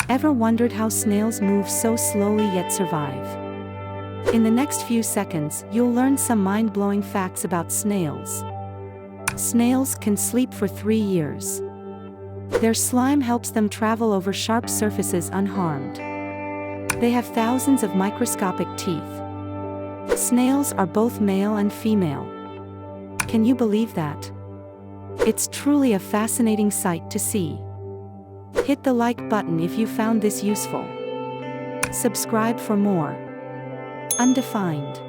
Ever wondered how snails move so slowly yet survive? In the next few seconds, you'll learn some mind-blowing facts about snails. Snails can sleep for 3 years. Their slime helps them travel over sharp surfaces unharmed. They have thousands of microscopic teeth. Snails are both male and female. Can you believe that? It's truly a fascinating sight to see. Hit the like button if you found this useful. Subscribe for more. Undefined.